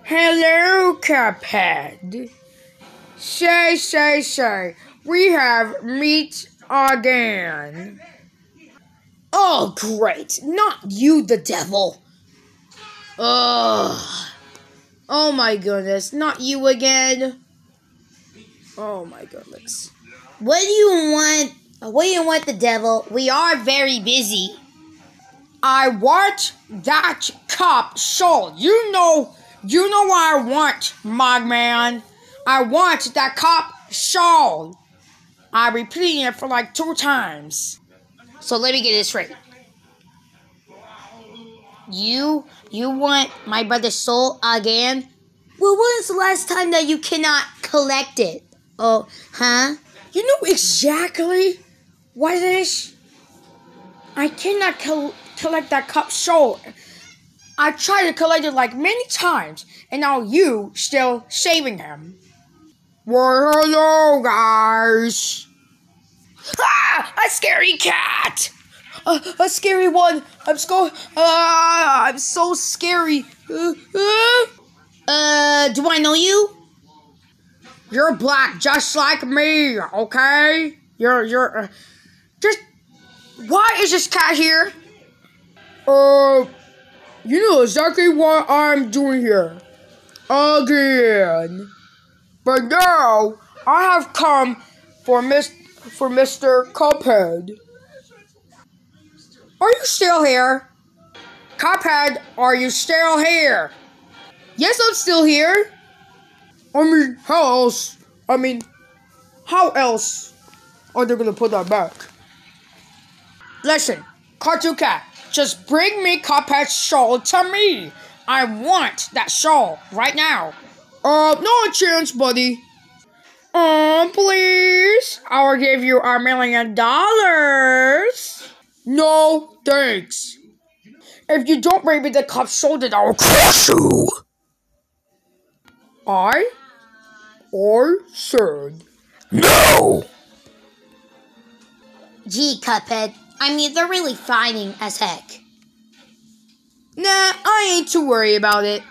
Hello, Cuphead. Say, we have meet again. Oh, great. Not you, the devil. Ugh. Oh my goodness, not you again. Oh my goodness. What do you want? What do you want, the devil? We are very busy. I want that cup sold. You know what I want, Mogman. I want that cup sold. I'm repeating it for like 2 times. So let me get this straight. You want my brother's soul again? Well, when was the last time that you cannot collect it? Oh, huh? You know exactly what it is? I cannot collect that cup soul. I tried to collect it like many times, and now you still saving him. Well, hello, guys. Ah, a scary cat. A scary one. I'm so scary. Do I know you? You're black, just like me. Okay. You're. Just. Why is this cat here? You know exactly what I'm doing here. Again. But now, I have come for Mr. Cuphead. Are you still here? Cuphead, are you still here? Yes, I'm still here. How else are they gonna put that back? Listen, Cartoon Cat, just bring me Cuphead's soul to me. I want that soul right now. No chance, buddy. Please. I'll give you $1 million. No, thanks. If you don't bring me the cup soul, then I'll crush you. I said no. Gee, Cuphead. I mean, they're really fighting as heck. Nah, I ain't too worried about it.